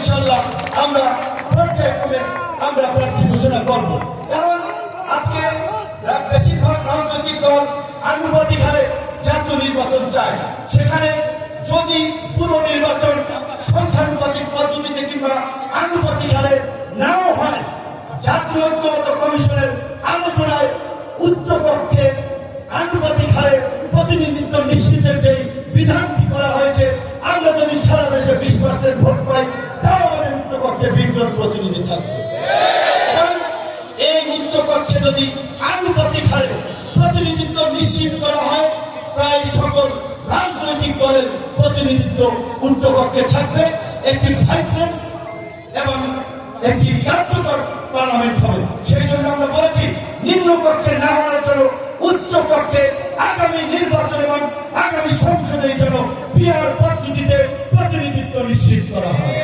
ইনশাআল্লাহ আমরা পর্যায়ক্রমে আমরা প্রার্থী ঘোষণা করব। কারণ আজকে বেশিরভাগ রাজনৈতিক দল আনুপাতিক হারে জাতীয় নির্বাচন চায়। সেখানে যদি পুরো নির্বাচন সংখ্যানুপাতিক পদ্ধতিতে কিংবা আনুপাতিক হারে নাও হয়, জাতীয় ঐক্যমত্য কমিশনের আলোচনায় উচ্চকক্ষে আনুপাতিক হারে প্রতিনিধিত্ব নিশ্চিতের যে বিধানটি করা হয়েছে, আমরা যদি সারা দেশে 20% ভোট পাই, তাও আমাদের উচ্চকক্ষে 20 জন প্রতিনিধি থাকবে। এই উচ্চকক্ষে যদি আনুপাতিক হারে প্রতিনিধিত্ব নিশ্চিত করা হয়, প্রায় সকল রাজনৈতিক দলের প্রতিনিধিত্ব উচ্চকক্ষে থাকবে। একটি ভাইব্রেন্ট এবং একটি কার্যকর পার্লামেন্ট হবে। সেই জন্য আমরা বলেছি নিম্নকক্ষে না হওয়ার জন্য উচ্চকক্ষে আগামী নির্বাচন এবং আগামী সংসদে যেন পিআর পদ্ধতিতে প্রতিনিধিত্ব নিশ্চিত করা হয়।